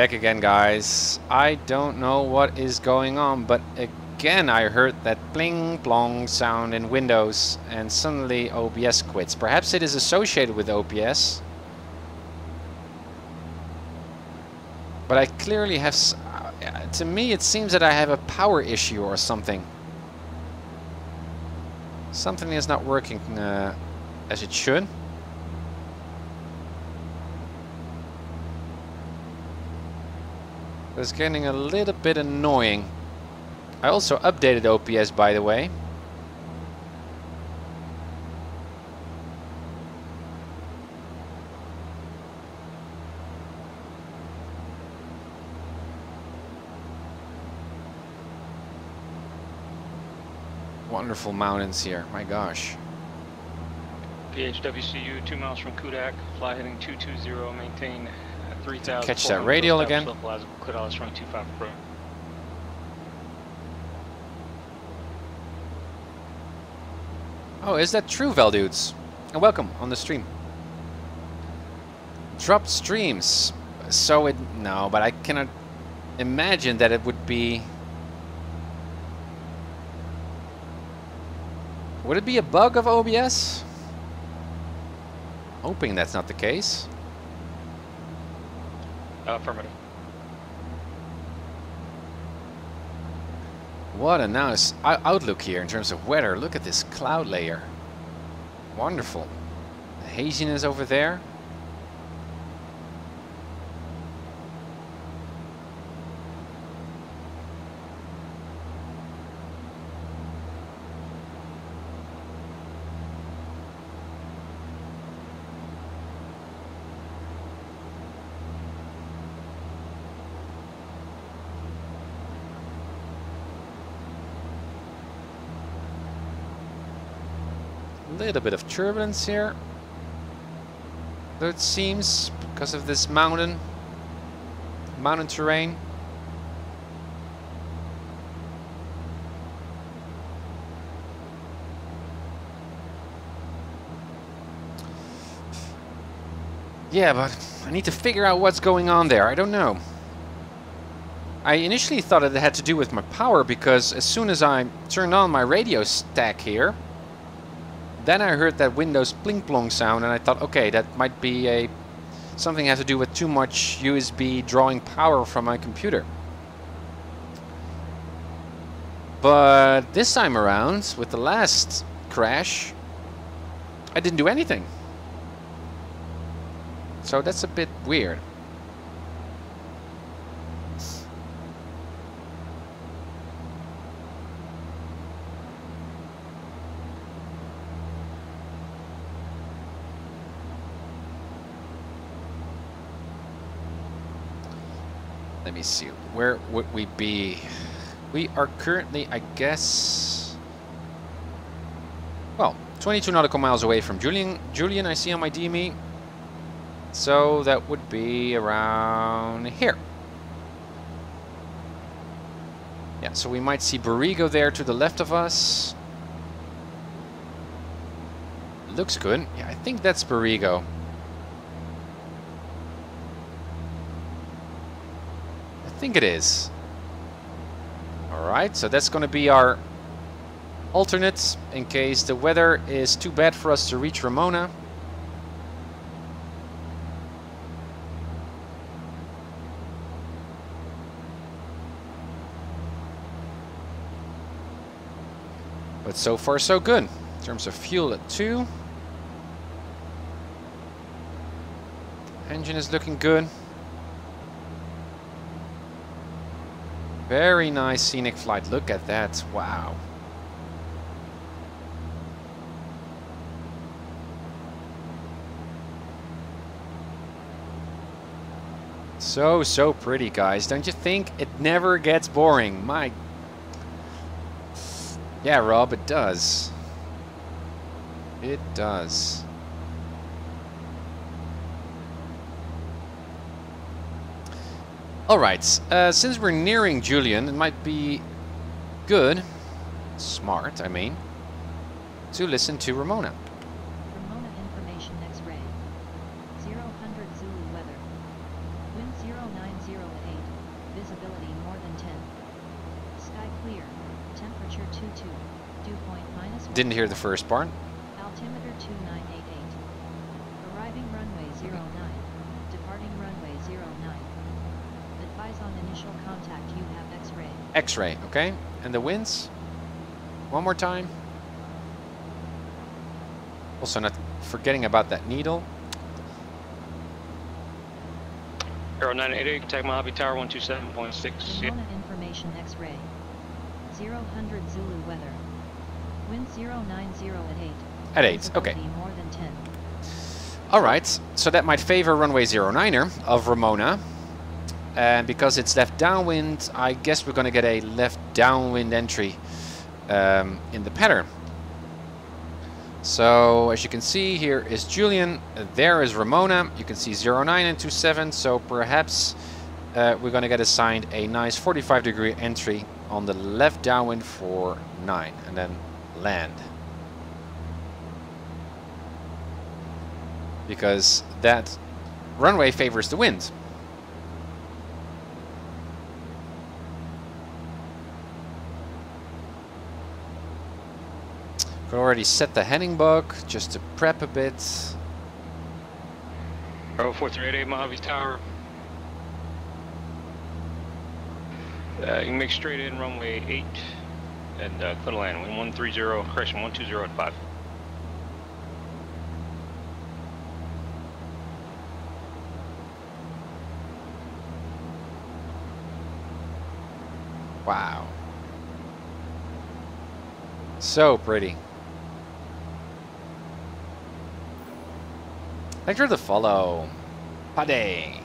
Back again, guys. I don't know what is going on, but again I heard that bling plong sound in Windows and suddenly OBS quits. Perhaps it is associated with OBS. But I clearly have... to me it seems that I have a power issue or something. Something is not working as it should. It's getting a little bit annoying. I also updated OBS, by the way. Wonderful mountains here, my gosh. PHWCU 2 miles from Kudak, fly heading 220, maintain 3,000. Catch that radial again. Oh, is that true, Valdudes? And welcome on the stream. Dropped streams. So it... No, but I cannot imagine that it would be... Would it be a bug of OBS? Hoping that's not the case. Affirmative. What a nice outlook here in terms of weather. Look at this cloud layer. Wonderful. The haziness over there. Little bit of turbulence here, though it seems, because of this mountain terrain. Yeah, but I need to figure out what's going on there. I don't know. I initially thought it had to do with my power, because as soon as I turned on my radio stack here, then I heard that Windows bling plong sound, and I thought, okay, that might be something has to do with too much USB drawing power from my computer. But this time around, with the last crash, I didn't do anything. So that's a bit weird. Let me see, where would we be? We are currently, I guess, well, 22 nautical miles away from Julian, I see on my DME. So that would be around here. Yeah, so we might see Borrego there to the left of us. Looks good. Yeah, I think that's Borrego. I think it is. Alright, so that's going to be our alternate in case the weather is too bad for us to reach Ramona. But so far so good. In terms of fuel at 2. Engine is looking good. Very nice scenic flight. Look at that. Wow. So pretty, guys. Don't you think? It never gets boring. My... Yeah, Rob, it does. It does. Alright, since we're nearing Julian, it might be good, smart, I mean, to listen to Ramona. Ramona information X-ray. 0 Zulu weather. Winds 090 at 8, visibility more than 10. Sky clear, temperature 22, dew point -1. Didn't hear the first part. Altimeter 2988. Arriving runway 09, departing runway 09. Advise on initial contact you have X-ray. X-ray, okay. And the winds? One more time. Also not forgetting about that needle. Aero 988, contact Mojave Tower 127.6. Ramona information X-ray. 000 Zulu weather. Wind 090 at 8. At 8, okay. Visibility more than 10. Alright, so that might favor runway 09er of Ramona. And because it's left downwind, I guess we're going to get a left downwind entry in the pattern. So as you can see, here is Julian, there is Ramona. You can see 09 and 27, so perhaps we're going to get assigned a nice 45-degree entry on the left downwind for 9 and then land. Because that runway favors the wind. Could already set the heading book just to prep a bit. Aero 4388, Mojave Tower. You can make straight in runway 8 and clear to land. Wind 130, correction 120 at 5. Wow. So pretty. Thanks for the follow. Pade.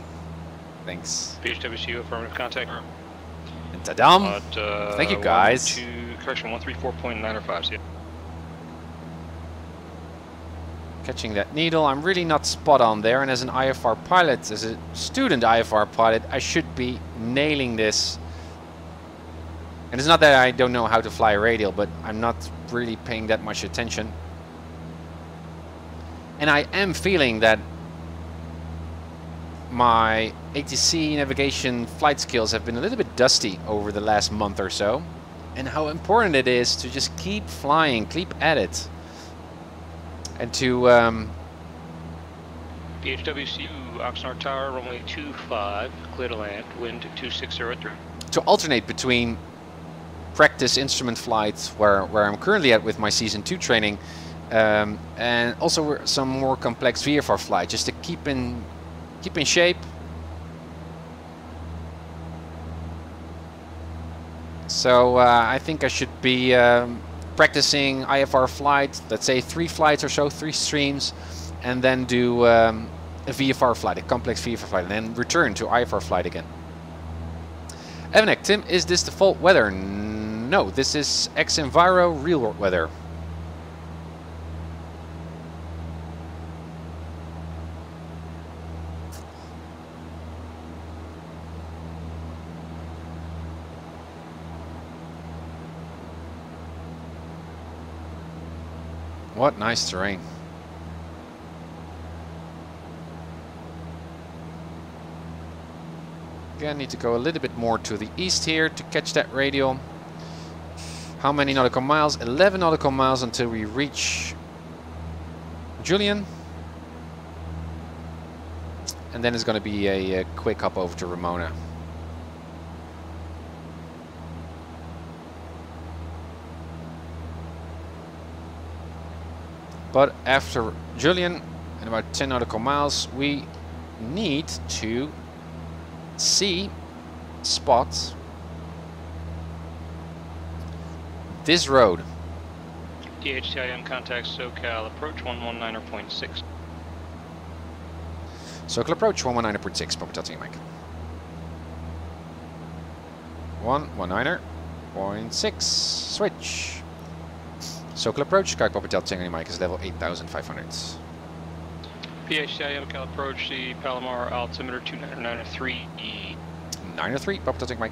Thanks. PHWCU, affirmative contact. And ta-dam. Thank you guys. Correction 134.905. See ya. Catching that needle. I'm really not spot on there, and as an IFR pilot, as a student IFR pilot, I should be nailing this. And it's not that I don't know how to fly radial, but I'm not really paying that much attention. And I am feeling that my ATC navigation flight skills have been a little bit dusty over the last month or so. And how important it is to just keep flying, keep at it. And to... PHWCU, Oxnard Tower, runway 25, clear to land, wind 2603. To alternate between practice instrument flights, where I'm currently at with my season 2 training, and also some more complex VFR flight, just to keep in shape. So I think I should be practicing IFR flight, let's say 3 flights or so, 3 streams, and then do a VFR flight, a complex VFR flight, and then return to IFR flight again. Evanek, Tim, is this default weather? No, this is X-Enviro real world weather. What nice terrain. Again, need to go a little bit more to the east here to catch that radial. How many nautical miles? 11 nautical miles until we reach Julian. And then it's going to be a quick hop over to Ramona. But after Julian and about 10 nautical miles, we need to spot this road. DHTIM contact SoCal approach 119.6. SoCal approach 119.6. Proper touching mic. 119.6. Switch. SoCal approach. Sky proper touching mic is level 8,500. PHTIM Cal approach the Palomar altimeter 2993. 903. Proper touching mic.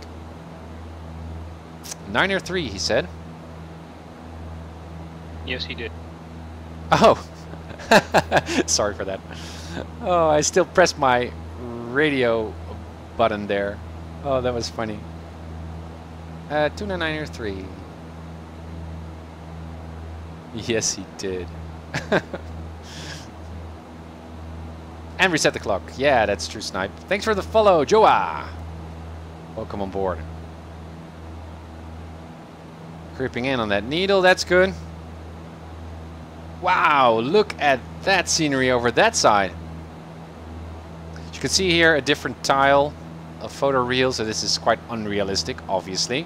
903. He said. Yes, he did. Oh, sorry for that. Oh, I still pressed my radio button there. Oh, that was funny. 29903. Yes, he did. And reset the clock. Yeah, that's true, Snipe. Thanks for the follow, Joa. Welcome on board. Creeping in on that needle, that's good. Wow, look at that scenery over that side. As you can see here, a different tile of photo reel, so this is quite unrealistic, obviously.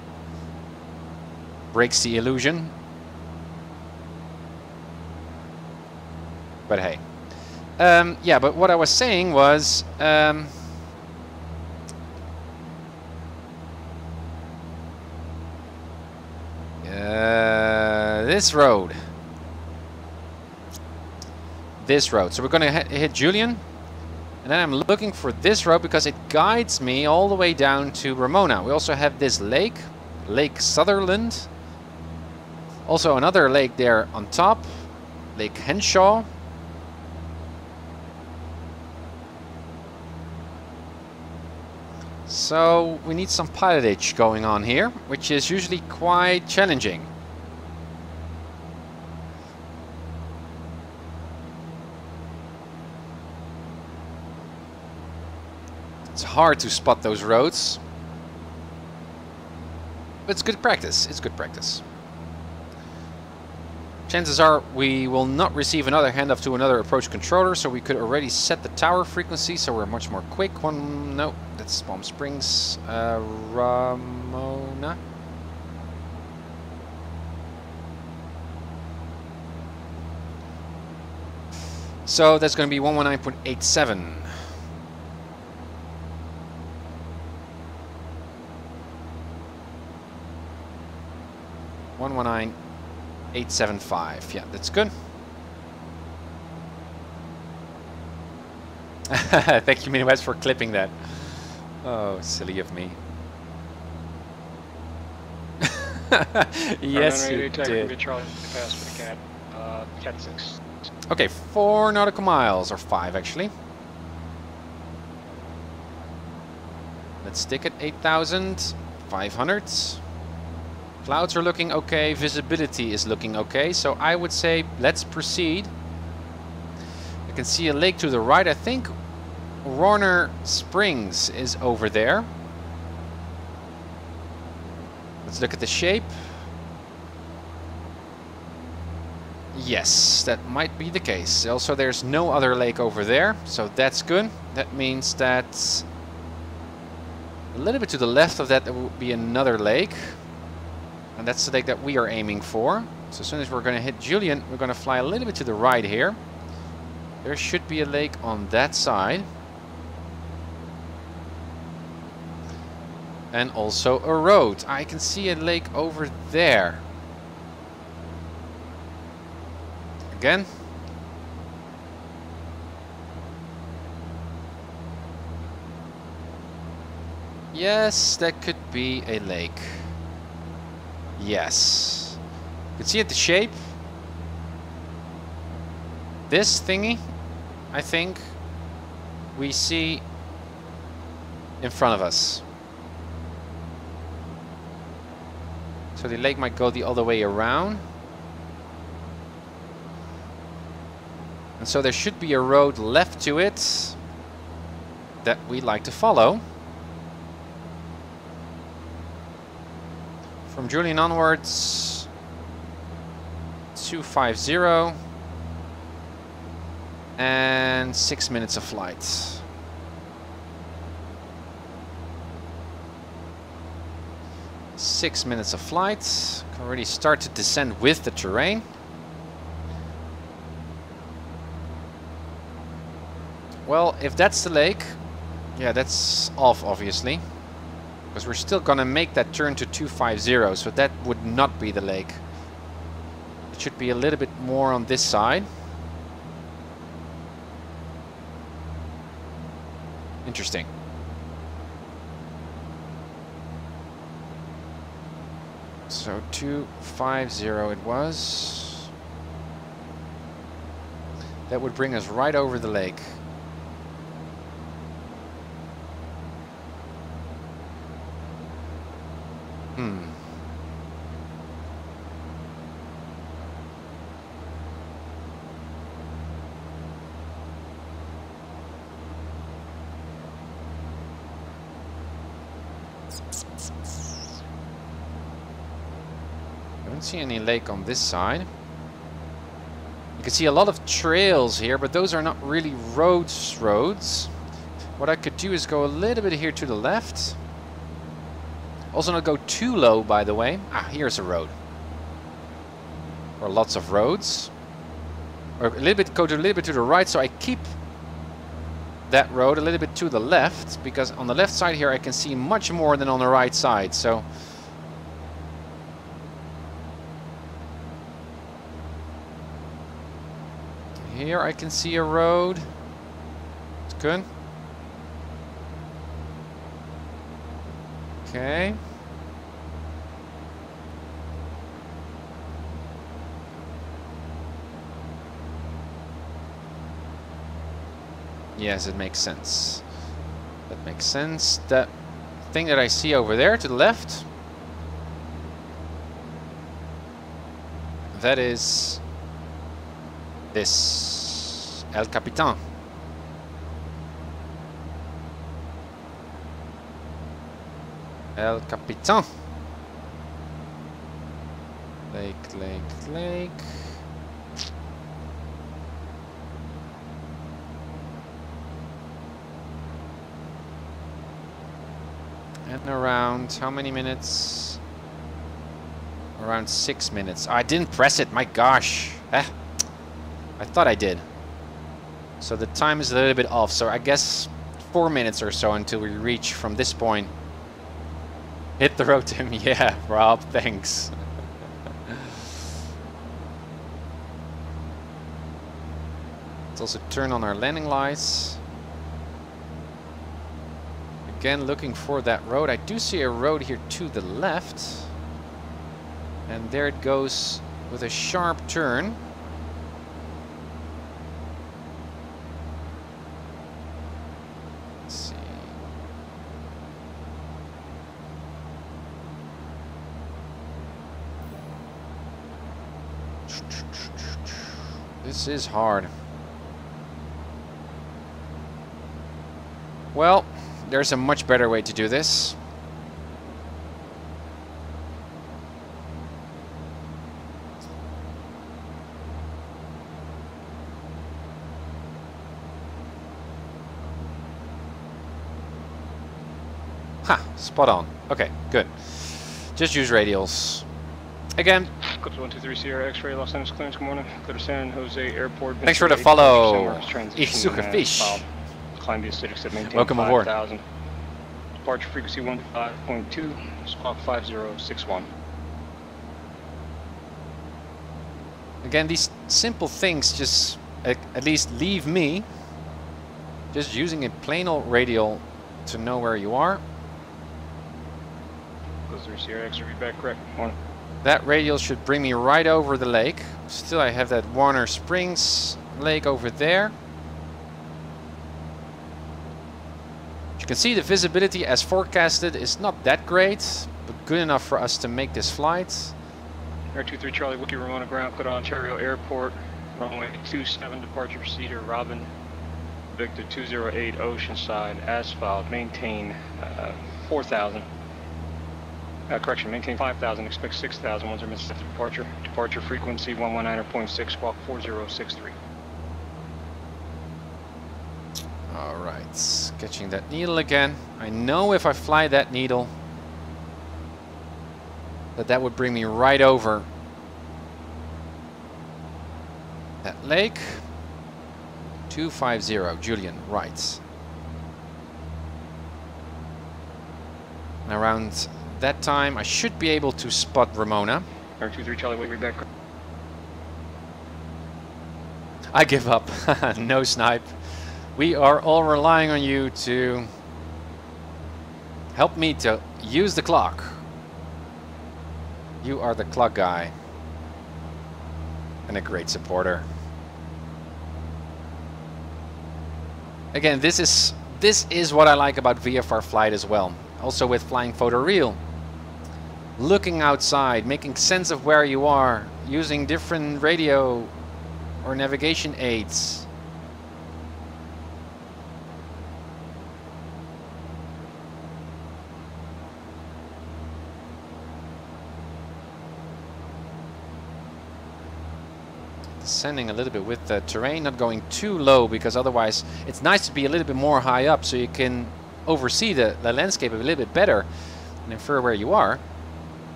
Breaks the illusion. But hey. Yeah, but what I was saying was... this road. This road. So we're going to hit Julian. And then I'm looking for this road because it guides me all the way down to Ramona. We also have this lake. Lake Sutherland. Also another lake there on top. Lake Henshaw. So we need some pilotage going on here, which is usually quite challenging. It's hard to spot those roads. But it's good practice. It's good practice. Chances are we will not receive another handoff to another approach controller, so we could already set the tower frequency, so we're much more quick. No, that's Palm Springs, Ramona. So that's going to be 119.87. $119.875. Yeah, that's good. Thank you, Miniwest, for clipping that. Oh, silly of me. Yes, you did. Cat 6. Okay, 4 nautical miles, or 5 actually. Let's stick at 8,500. Clouds are looking okay, visibility is looking okay, so I would say let's proceed. I can see a lake to the right. I think Warner Springs is over there. Let's look at the shape. Yes, that might be the case. Also, there's no other lake over there, so that's good. That means that a little bit to the left of that there will be another lake. And that's the lake that we are aiming for. So as soon as we're going to hit Julian, we're going to fly a little bit to the right here. There should be a lake on that side. And also a road. I can see a lake over there. Again. Yes, that could be a lake. Yes. You can see it, the shape. This thingy, I think, we see in front of us. So the lake might go the other way around. And so there should be a road left to it that we'd like to follow. From Julian onwards, 250 and 6 minutes of flight. Six minutes of flight. Can already start to descend with the terrain. Well, if that's the lake, yeah, that's off obviously. Because we're still gonna make that turn to 250, so that would not be the lake. It should be a little bit more on this side. Interesting. So 250 it was. That would bring us right over the lake. I don't see any lake on this side. You can see a lot of trails here, but those are not really roads. What I could do is go a little bit here to the left. Also not go too low, by the way. Ah, here's a road. Or lots of roads. Or a little bit, go to a little bit to the right, so I keep that road a little bit to the left, because on the left side here I can see much more than on the right side. So here I can see a road. It's good. Okay. Yes, it makes sense. That makes sense. That thing that I see over there to the left, that is this El Capitan. El Capitan. Lake, lake, lake. And around how many minutes? Around 6 minutes. Oh, I didn't press it, my gosh. I thought I did. So the time is a little bit off. So I guess 4 minutes or so until we reach from this point. Hit the road, Tim. Yeah, Rob, thanks. Let's also turn on our landing lights. Again, looking for that road. I do see a road here to the left. And there it goes with a sharp turn. Let's see. This is hard. Well, there's a much better way to do this. Ha! Spot on. Okay, good. Just use radials. Again. Clips 123 Sierra X-ray Los Angeles clearance. Good morning. Clear to San Jose Airport. Thanks for the follow. Ich suche Fisch. Climb the acidic set, maintain Welcome aboard. 5,000. Departure frequency 15.2, squawk 5061. Again, these simple things just at least leave me just using a plain old radial to know where you are. Goes through Sierra X, read back correct. Morning. That radial should bring me right over the lake. Still, I have that Warner Springs lake over there. You can see the visibility as forecasted is not that great, but good enough for us to make this flight. Air 23 Charlie, Wookie Ramona ground, clear to Ontario Airport, runway 27, departure Cedar, Robin, Victor 208, Oceanside, asphalt, maintain 4,000. Correction, maintain 5,000, expect 6,000, 1 minutes after departure. Departure frequency 119.6, squawk 4063. Alright, catching that needle again. I know if I fly that needle, that would bring me right over that lake. 250, Julian, right. And around that time, I should be able to spot Ramona. Air 23 Charlie, wait, read back. I give up. No snipe. We are all relying on you to help me to use the clock. You are the clock guy. And a great supporter. Again, this is what I like about VFR flight as well. Also with flying photoreal. looking outside, making sense of where you are, using different radio or navigation aids. Descending a little bit with the terrain, not going too low, because otherwise it's nice to be a little bit more high up so you can oversee the landscape a little bit better and infer where you are.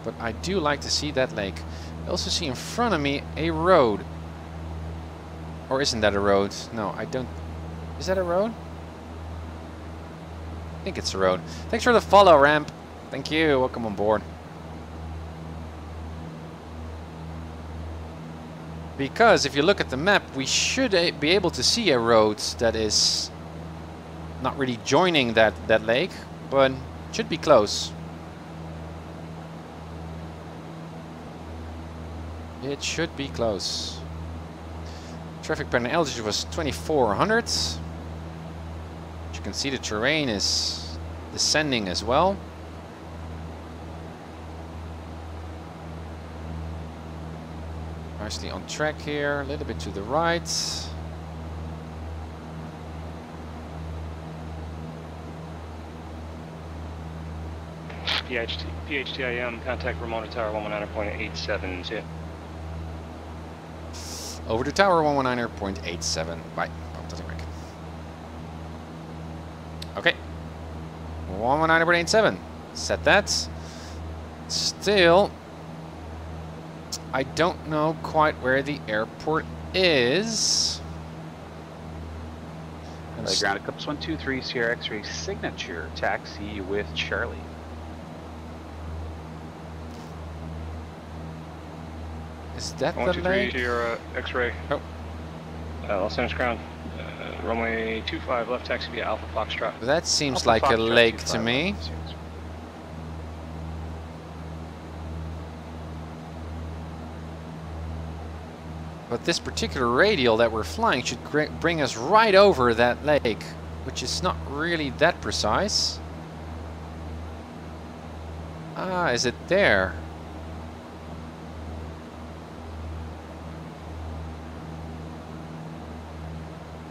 But I do like to see that lake. I also see in front of me a road. Or isn't that a road? No, I don't... Is that a road? I think it's a road. Thanks for the follow, Ramp. Thank you. Welcome on board. Because if you look at the map, we should be able to see a road that is not really joining that lake, but should be close. It should be close. Traffic pattern altitude was 2400. As you can see, the terrain is descending as well. Nicely on track here, a little bit to the right. PHTIM, contact Ramona Tower 119.87. Over to tower 119.87. Bye. Oh, doesn't work. Okay. 119.87. Set that. Still, I don't know quite where the airport is. Ground Eclipse 123 Sierra X-ray signature taxi with Charlie. Is that the 123 lake? to your X-ray. Oh. Los Angeles ground. Runway 25 left taxi via Alpha Foxtrot. That seems Alpha like a Foxtrot lake 25. to me. But this particular radial that we're flying should bring us right over that lake, which is not really that precise. Ah, is it there?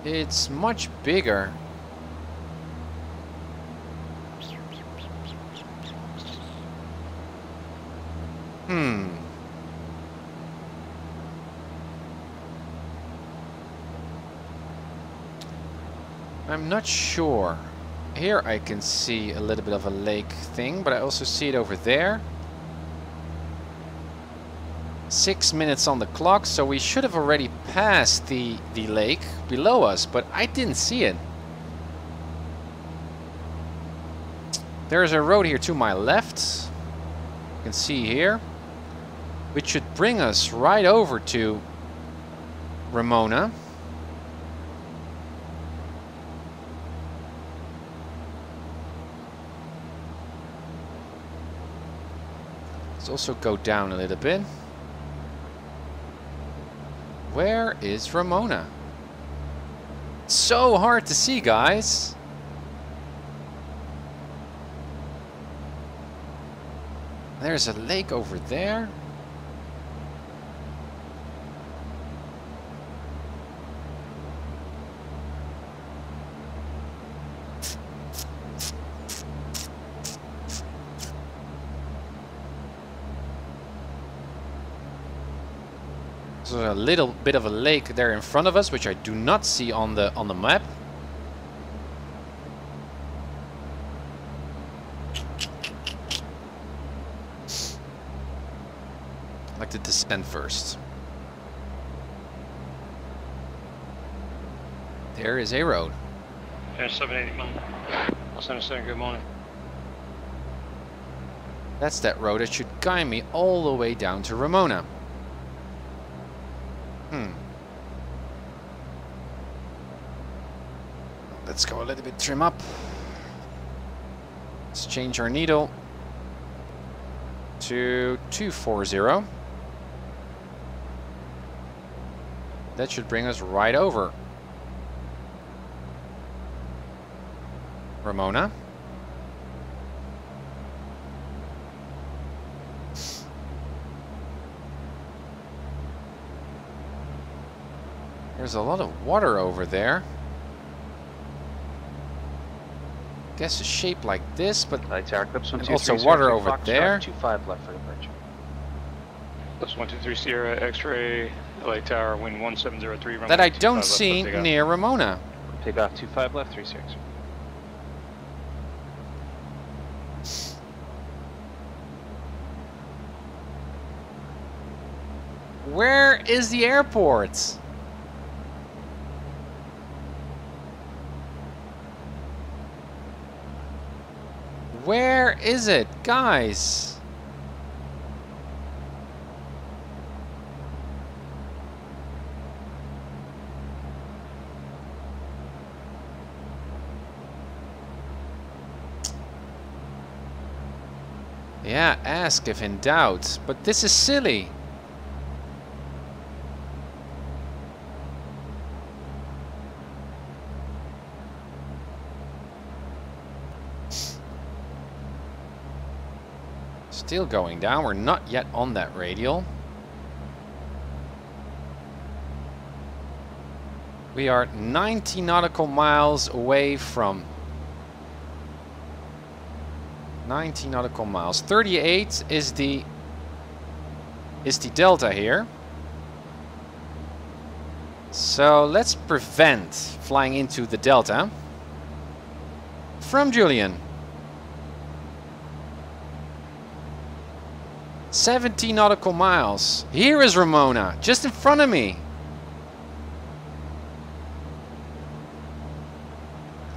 It's much bigger. I'm not sure. Here I can see a little bit of a lake thing, but I also see it over there. 6 minutes on the clock, so we should have already passed the lake below us, but I didn't see it. There's a road here to my left. You can see here, which should bring us right over to Ramona. Let's also go down a little bit. Where is Ramona? It's so hard to see, guys. There's a lake over there. There's a little bit of a lake there in front of us, which I do not see on the map. I'd like to descend first. There is a road. Air 780, man. Los Angeles, good morning. That's that road. It should guide me all the way down to Ramona. Let's go a little bit trim up. Let's change our needle to 240. That should bring us right over Ramona. There's a lot of water over there. Guess a shape like this, but Light tower clips 1 2 also 3 water Sierra, over Fox, there. 25 left for departure. Plus 123 Sierra X-ray, LA Tower, wind 1703. runway That I 25 don't left, see takeoff. near Ramona. Take off 25 left, 36. Where is the airport? Where is it, guys? Yeah, ask if in doubt, but this is silly. Still going down. We're not yet on that radial. We are 90 nautical miles away from 90 nautical miles. 38 is the delta here. So let's prevent flying into the delta from Julian. 70 nautical miles. Here is Ramona, just in front of me.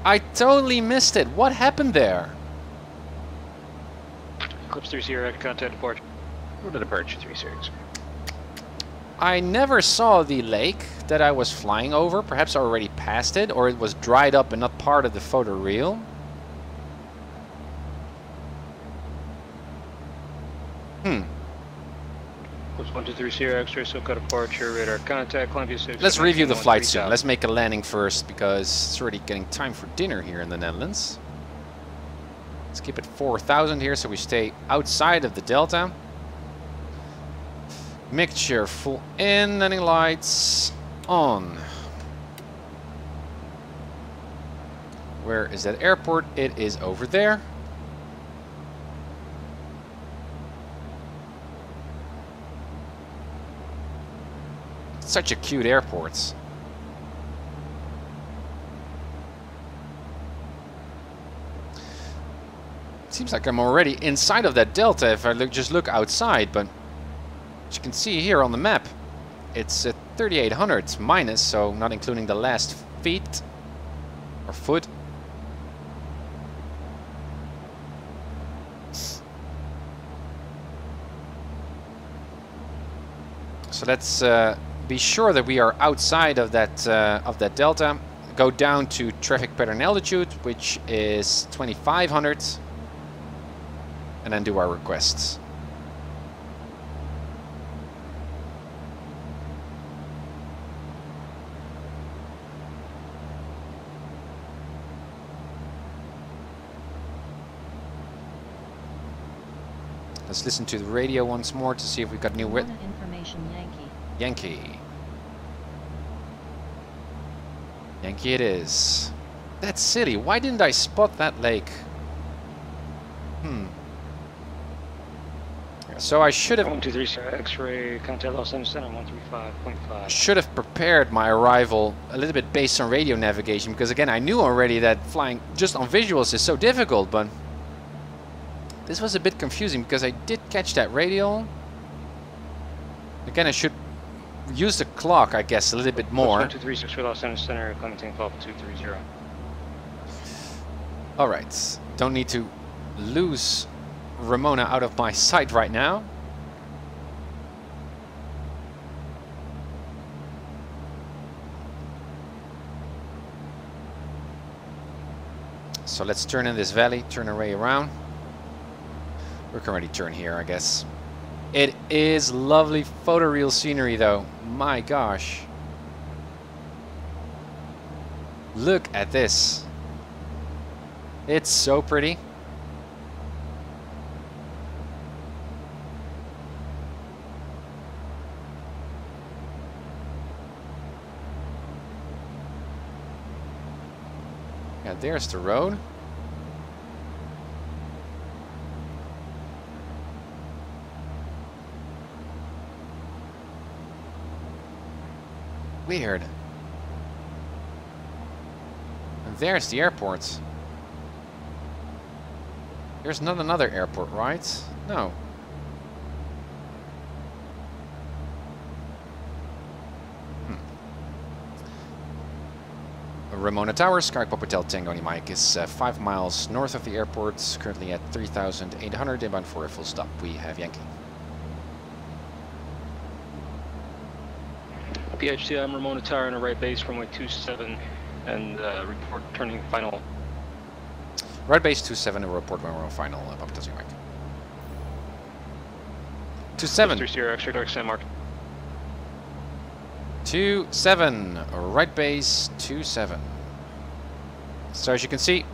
I totally missed it. What happened there? Clips 3 Sierra, contact departure. Go to departure 3 series. I never saw the lake that I was flying over. Perhaps I already passed it, or it was dried up and not part of the photo reel. Clips 123 Sierra X-ray, Simcoders departure, radar contact, Columbia 6. Let's review the flight soon. Let's make a landing first because it's already getting time for dinner here in the Netherlands. Let's keep it 4,000 here so we stay outside of the delta. Mixture full in, landing lights on. Where is that airport? It is over there. Such a cute airport. Seems like I'm already inside of that delta if I just look outside, but as you can see here on the map, it's at 3,800 minus, so not including the last feet or foot. So let's be sure that we are outside of that delta. Go down to traffic pattern altitude, which is 2,500, and then do our requests. Let's listen to the radio once more to see if we got new information. Yankee. Yankee it is. That's silly. Why didn't I spot that lake? So I should have... 123 X-ray, contact Los Angeles Center, 135.5. Should have prepared my arrival a little bit based on radio navigation, because again, I knew already that flying just on visuals is so difficult, but this was a bit confusing because I did catch that radial. Again, I should use the clock, I guess, a little bit more. 1236 for Los Angeles Center, Clementine 230. Alright, don't need to lose Ramona out of my sight right now. So let's turn in this valley, turn array around. We can already turn here, I guess. It is lovely photoreal scenery, though. My gosh. Look at this. It's so pretty. Yeah, there's the road. Weird. And there's the airport. There's not another airport, right? No. Ramona Tower, Sky Papa Hotel Tango Mike is 5 miles north of the airport, currently at 3,800, inbound for a full stop. We have Yankee. PHC, I'm Ramona Tower on a right base, runway 27, and report turning final. Right base 27, and report when we're on final. Papa Hotel Mike. 27. 30 X-ray dark San Mark. 27, right base 27. So as you can see,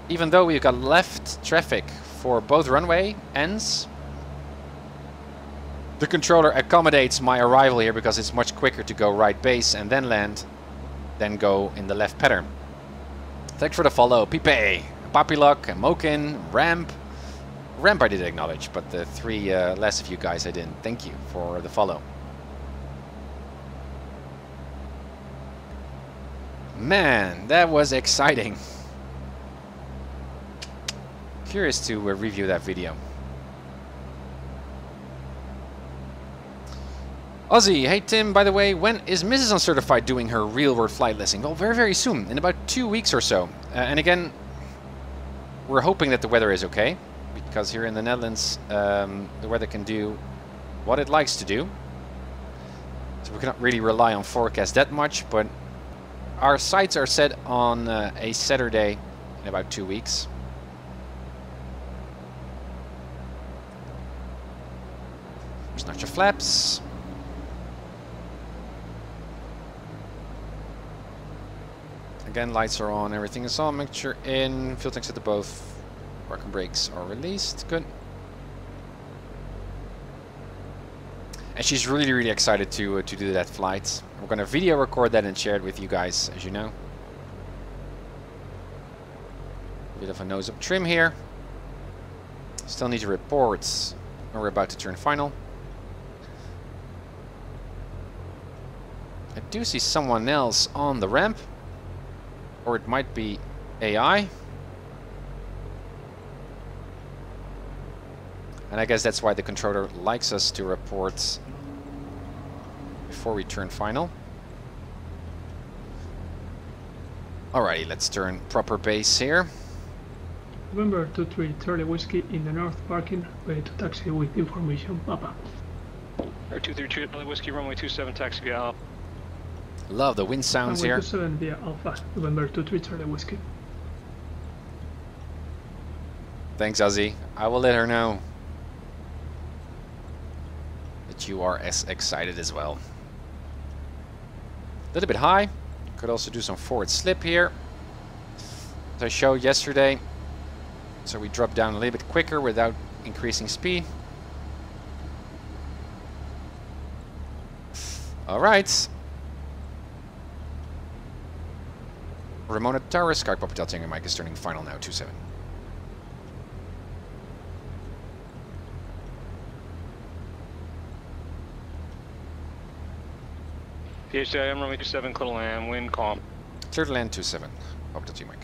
even though we've got left traffic for both runway ends, the controller accommodates my arrival here because it's much quicker to go right base and then land than go in the left pattern. Thanks for the follow, Pipe, Papilok, Mokin, Ramp. Ramp I did acknowledge, but the three less of you guys I didn't. Thank you for the follow. Man, that was exciting. Curious to review that video. Ozzy, hey Tim, by the way, when is Mrs. Uncertified doing her real-world flight lesson? Well, very, very soon, in about 2 weeks or so. And again, we're hoping that the weather is okay, because here in the Netherlands, the weather can do what it likes to do. So we cannot really rely on forecast that much, but our sights are set on a Saturday in about 2 weeks. There's not your flaps. Again, lights are on, everything is on, mixture in, fuel tanks at the both, parking brakes are released, good. And she's really, really excited to do that flight. We're going to video record that and share it with you guys, as you know. A bit of a nose-up trim here. Still need to report when we're about to turn final. I do see someone else on the ramp. Or it might be AI. And I guess that's why the controller likes us to report before we turn final. Alrighty, let's turn proper base here. November 23 Charlie Whiskey in the north parking, ready to taxi with information, Papa. Air 232 Charlie Whiskey, runway 27, taxi via Alpha. Love the wind sounds runway here. 27 via Alpha, November 23 Charlie Whiskey. Thanks, Ozzy. I will let her know that you are as excited as well. A little bit high. Could also do some forward slip here, as I showed yesterday. So we drop down a little bit quicker without increasing speed. All right. Ramona Tower, Sky Papa Hotel Tango Mike is turning final now, 27. PHI, I'm runway 27, clear to land, wind calm. Clear to land, 27. Papa Hotel Tango Mike.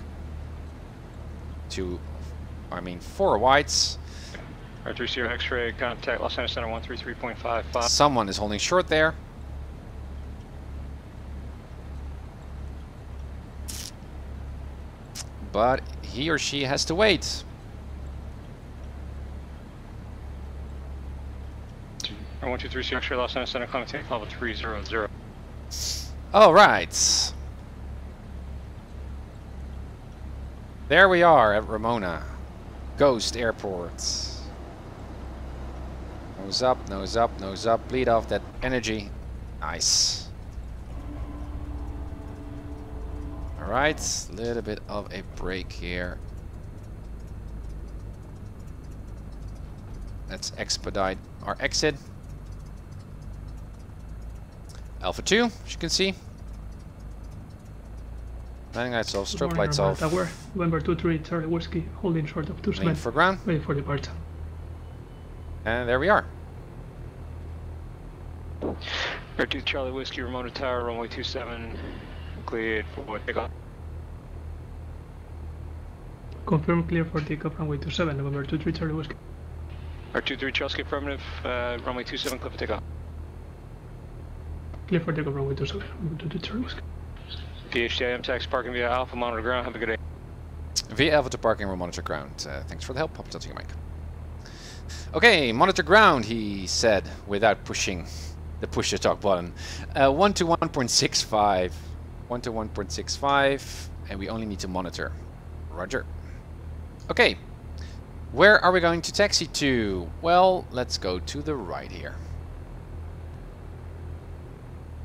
4 whites. R30 X-ray, contact Los Angeles Center 133.55. Someone is holding short there. But he or she has to wait. R123 X-ray, Los Angeles Center, contact level 300. All right. There we are at Ramona Ghost Airport. Nose up, nose up, nose up. Bleed off that energy. Nice. Alright, a little bit of a break here. Let's expedite our exit. Alpha 2, as you can see. Landing lights off, strobe lights off. Tower, November 23, Charlie Whiskey, holding short of 2 Waiting cement, for ground. ready for departure. And there we are. Air 2 Charlie Whiskey, Ramona Tower, runway 27, cleared for takeoff. Confirm clear for takeoff, runway 27, November 23, Charlie Whiskey. Air 23 Chelsea, affirmative, runway 27, clear for takeoff. Clear for takeoff, runway 27, November 23, Charlie Whiskey. PHTIM tax parking via Alpha, monitor ground, have a good day. Via Alpha to parking, we'll monitor ground. Thanks for the help. Pop it onto your mic. Okay, monitor ground, he said, without pushing the push to talk button. 1 to 1.65. 1 to 1.65, and we only need to monitor. Roger. Okay, where are we going to taxi to? Well, let's go to the right here.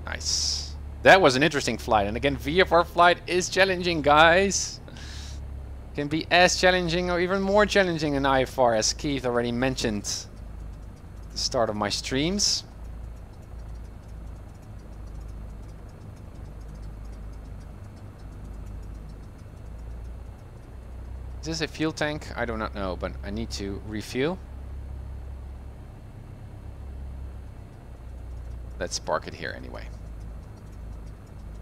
Nice. That was an interesting flight, and again, VFR flight is challenging, guys. Can be as challenging or even more challenging in IFR, as Keith already mentioned at the start of my streams. Is this a fuel tank? I do not know, but I need to refuel. Let's park it here anyway.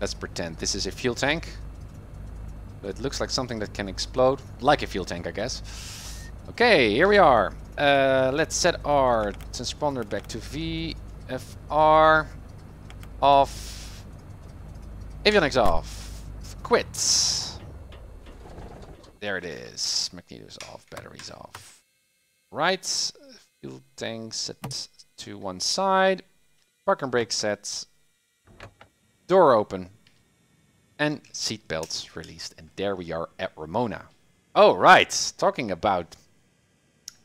Let's pretend this is a fuel tank. But it looks like something that can explode. Like a fuel tank, I guess. Okay, here we are. Let's set our transponder back to VFR. Off. Avionics off. Quits. There it is. Magneto's off. Batteries off. Right. Fuel tank set to one side. Park and brake set. Door open. And seat belts released. And there we are at Ramona. Oh, right. Talking about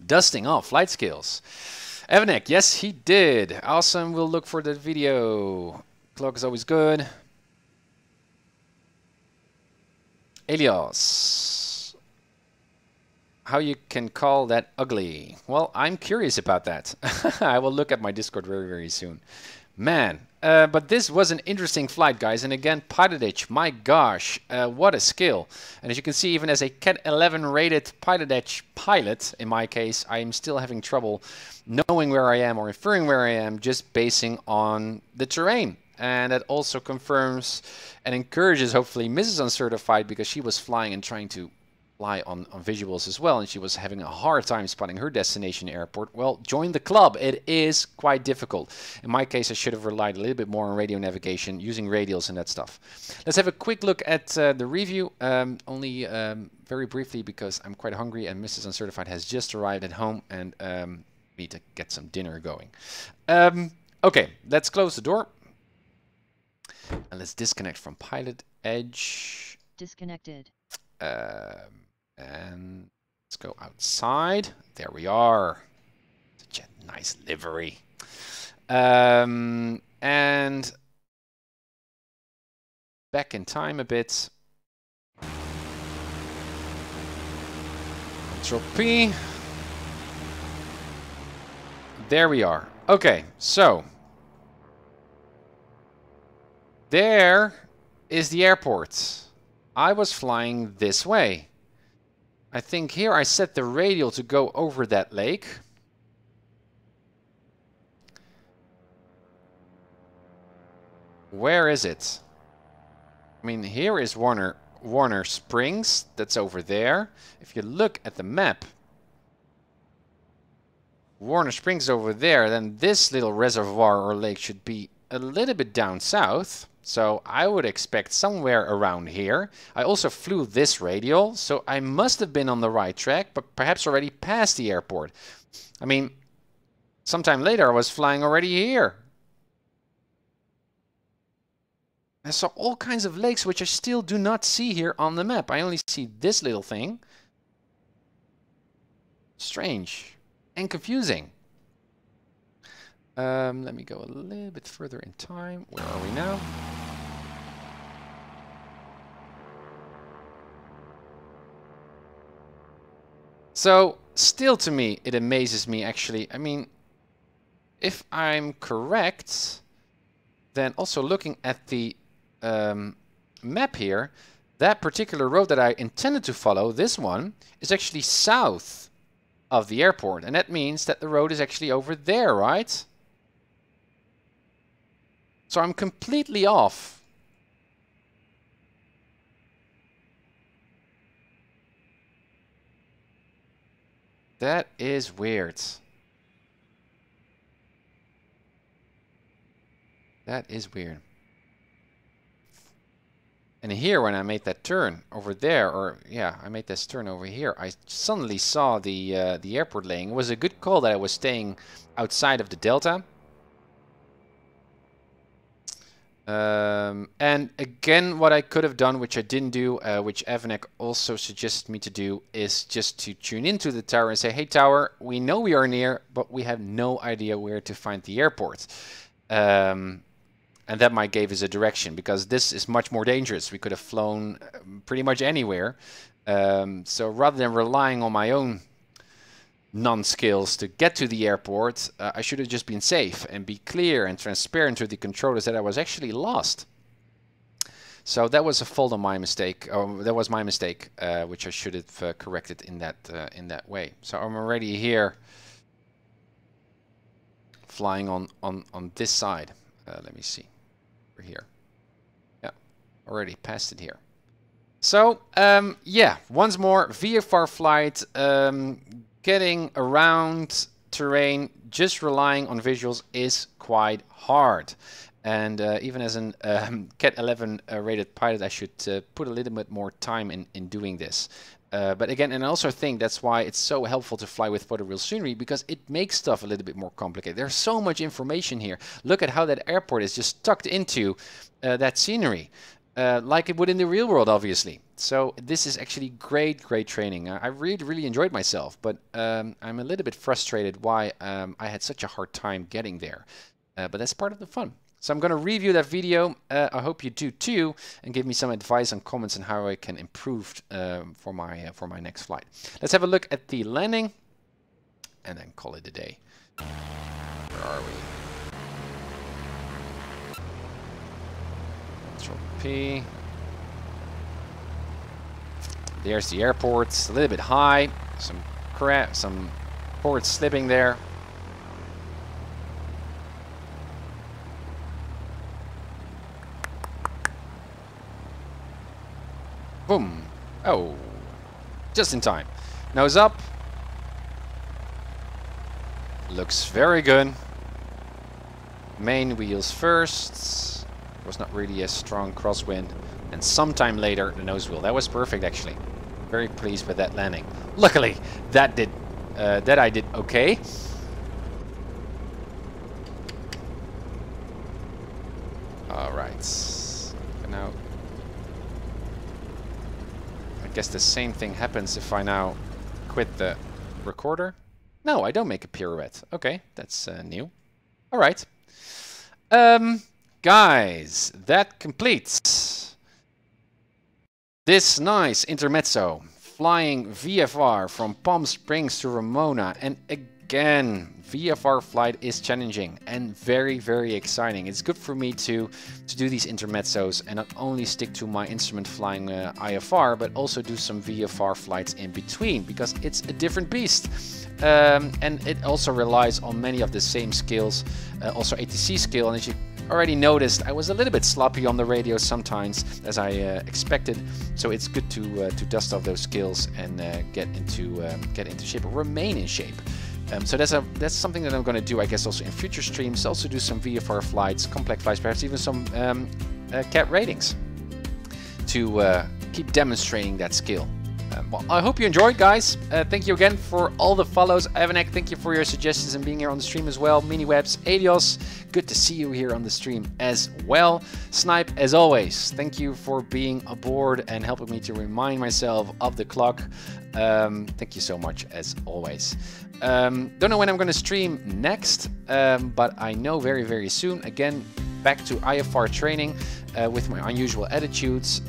dusting off flight skills. Evanek, yes, he did. Awesome. We'll look for that video. Clock is always good. Elios. How you can call that ugly? Well, I'm curious about that. I will look at my Discord very, very soon. Man, but this was an interesting flight, guys. And again, PilotEdge, my gosh, what a skill. And as you can see, even as a Cat 11 rated PilotEdge pilot, in my case, I am still having trouble knowing where I am or inferring where I am just basing on the terrain. And that also confirms and encourages, hopefully, Mrs. Uncertified, because she was flying and trying to fly on visuals as well, and she was having a hard time spotting her destination airport. Well, join the club. It is quite difficult. In my case, I should have relied a little bit more on radio navigation, using radials and that stuff. Let's have a quick look at the review, only very briefly, because I'm quite hungry and Mrs. Uncertified has just arrived at home and need to get some dinner going. Okay, let's close the door. And let's disconnect from PilotEdge. Disconnected. And let's go outside. There we are. Such a nice livery. And back in time a bit. Control P. There we are. Okay, so there is the airport. I was flying this way. I think here I set the radial to go over that lake. Where is it? I mean, here is Warner Springs. That's over there. If you look at the map, Warner Springs over there, then this little reservoir or lake should be a little bit down south. So I would expect somewhere around here. I also flew this radial, so I must have been on the right track, but perhaps already past the airport. I mean, sometime later I was flying already here. I saw all kinds of lakes which I still do not see here on the map. I only see this little thing. Strange and confusing. Let me go a little bit further in time. Where are we now? So, still to me, it amazes me actually. I mean, if I'm correct, then also looking at the map here, that particular road that I intended to follow, this one, is actually south of the airport. And that means that the road is actually over there, right? So I'm completely off. That is weird. That is weird. And here, when I made that turn over there, or yeah, I made this turn over here, I suddenly saw the airport laying. It was a good call that I was staying outside of the delta. And again, what I could have done, which I didn't do, which Evanek also suggested me to do, is just to tune into the tower and say, hey tower, we know we are near, but we have no idea where to find the airport. And that might give us a direction, because this is much more dangerous. We could have flown pretty much anywhere. So rather than relying on my own non-skills to get to the airport, I should have just been safe and be clear and transparent to the controllers that I was actually lost. So that was a fault on my mistake. That was my mistake, which I should have corrected in that way. So I'm already here, flying on this side. Let me see. We're here. Yeah, already passed it here. So yeah, once more, VFR flight. Getting around terrain, just relying on visuals is quite hard. And even as an Cat 11 rated pilot, I should put a little bit more time in doing this. But again, and I also think that's why it's so helpful to fly with photoreal scenery, because it makes stuff a little bit more complicated. There's so much information here. Look at how that airport is just tucked into that scenery. Like it would in the real world, obviously. So this is actually great training. I really enjoyed myself, but I'm a little bit frustrated why I had such a hard time getting there. But that's part of the fun. So I'm going to review that video. I hope you do too, and give me some advice and comments on how I can improve for my next flight. Let's have a look at the landing, and then call it a day. Where are we? Control P. There's the airport. It's a little bit high. Some boards slipping there. Boom. Oh, just in time. Nose up. Looks very good. Main wheels first. Was not really a strong crosswind. And sometime later, the nose wheel. That was perfect, actually. Very pleased with that landing. Luckily, that I did okay. All right. Now, I guess the same thing happens if I now quit the recorder. No, I don't make a pirouette. Okay, that's new. All right. Guys, that completes this nice intermezzo, flying VFR from Palm Springs to Ramona. And again, VFR flight is challenging and very exciting. It's good for me to do these intermezzos and not only stick to my instrument flying IFR, but also do some VFR flights in between, because it's a different beast. And it also relies on many of the same skills, also ATC skill. And as you already noticed, I was a little bit sloppy on the radio sometimes, as I expected. So it's good to dust off those skills and get into shape, or remain in shape. So that's something that I'm going to do, I guess, also in future streams. Also do some VFR flights, complex flights, perhaps even some CAT ratings to keep demonstrating that skill. Well, I hope you enjoyed, guys. Thank you again for all the follows. Evanek, thank you for your suggestions and being here on the stream as well. Miniwebs, Adios, good to see you here on the stream as well. Snipe, as always, thank you for being aboard and helping me to remind myself of the clock. Thank you so much, as always. Don't know when I'm going to stream next, but I know very, very soon. Again, back to IFR training with my unusual attitudes,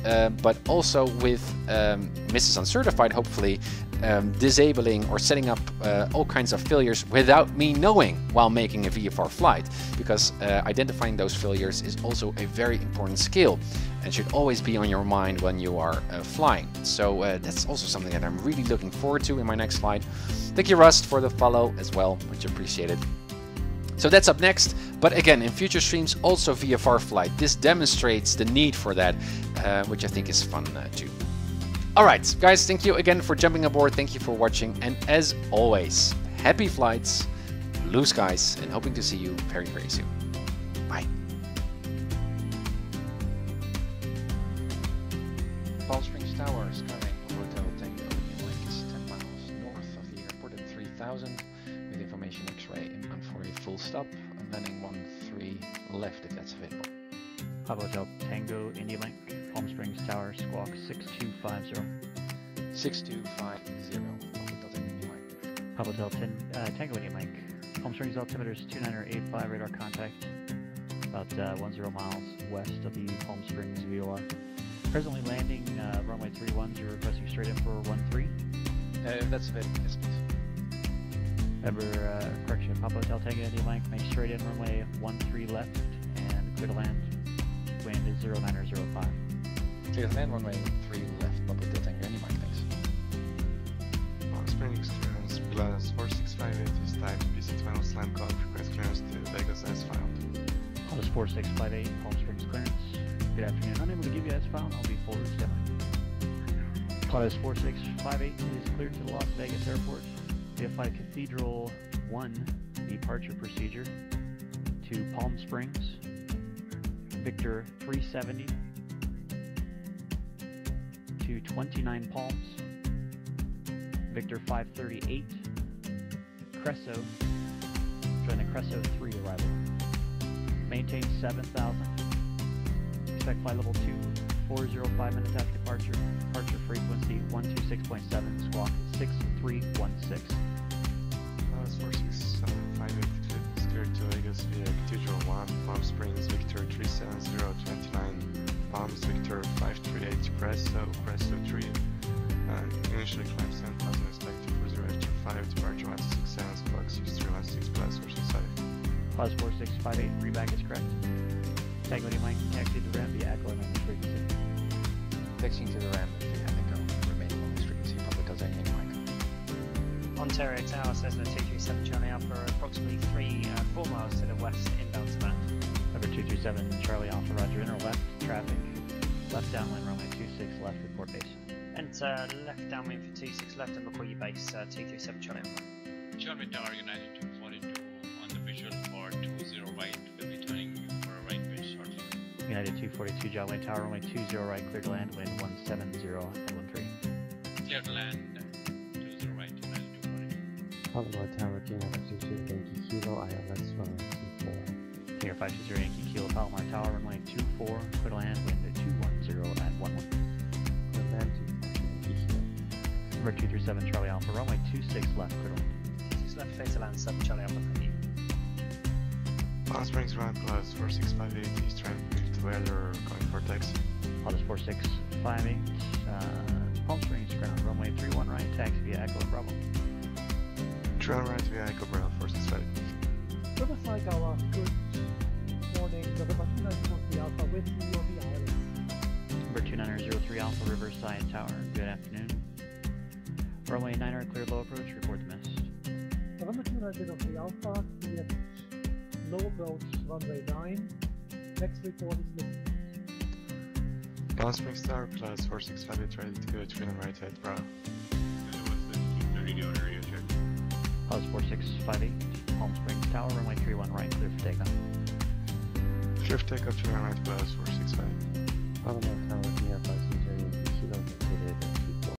but also with Mrs. Uncertified, hopefully disabling or setting up all kinds of failures without me knowing while making a VFR flight, because identifying those failures is also a very important skill and should always be on your mind when you are flying. So that's also something that I'm really looking forward to in my next flight. Thank you, Rust, for the follow as well, much appreciated. So that's up next, but again, in future streams, also VFR flight. This demonstrates the need for that, which I think is fun too. All right, guys, thank you again for jumping aboard. Thank you for watching. And as always, happy flights, blue skies, and hoping to see you very, very soon. Bye. Palm Springs Tower, Skyway Hotel Tango, Link is 10 miles north of the airport at 3000. With information X-ray inbound for a full stop, and landing 13 left if that's available. Papa Hotel Tango India Link, Palm Springs Tower, Squawk 6250. 6250, Papa Hotel Tango India Link. Papa Hotel Tango India Link, Palm Springs altimeters 2985, radar contact, about 10 miles west of the Palm Springs VOR. Presently landing runway 31, you're requesting straight in for 13. If that's available, yes please. Correction, Papa Hotel Tango India Link, make straight in runway 13 left and clear to land. Wind is 0905. Clear to land, runway 13 left, Papa Hotel Tango India Link, thanks. Palm Springs clearance plus 4658 is type PC12 slam code, request clearance to Vegas S file. Plus 4658, Palm Springs clearance. Good afternoon, unable to give you S file, I'll be forward stepping. Plus 4658 is cleared to the Las Vegas airport. VFI Cathedral 1 departure procedure to Palm Springs, Victor 370 to 29 Palms, Victor 538, Cresso, join the Cresso 3 arrival. Maintain 7000, expect flight level 2, 405 minutes after departure, departure frequency 126.7, squawk 6316. 4658 cleared to Vegas via Cathedral 1, Palm Springs, Victor 370, 29 Palms, Victor 538, Presso 3, initially climb 7000, expected for 0 after 5, departure 167, squawk 6316 plus version 5. Plus 4658, reback is correct. Tango India Link, taxi to ramp via Echo and frequency. Taxiing to the ramp via Echo, remaining on this frequency, Papa Hotel Tango India Link. Ontario Tower, Cessna 237 Charlie Alpha, approximately 4 miles to the west, inbound to land. Number 237 Charlie Alpha, roger, inner left, traffic, left downwind, runway 26 left, report base. Enter left downwind for 26 left and report your base, 237 Charlie Alpha. Charlie Tower, United 242 on the visual for 20 right, will be turning for a right base shortly. United 242 Jolly Tower, runway 20 right, clear to land, wind 170 and 13. Clear to land, 20 right, United 242. Papa Tower, Kilo 520 Yankee Kilo, ILS runway 24. Clear 520 Yankee Kilo, Palomar Tower, runway 24, clear to land, wind 210 at 11. Clear land 24 Yankee Kilo. Number 237 Charlie Alpha, runway 26 left, clear to land. 26 left, face to land, 7 Charlie Alpha, thank you. Palm Springs run plus 4658, east ramp with weather going for taxi. Plus 4658, Palm Springs ground, runway 31 right, taxi via Echo and Bravo. Trail right via Echo Bravo 465. Riverside Tower, good morning, November 2903 Alpha with you on the island. Number 2903 Alpha, Riverside Tower, good afternoon. Runway 9 clear low approach, report the mist. November 2903 Alpha, clear low approach, runway 9. Next report is missing. Palm Springs Tower plus 465 ready to go to right at Bravo. Plus 4658, Palm Springs Tower, runway 31 right, clear for takeoff. Clear for takeoff to right plus 465. Palomar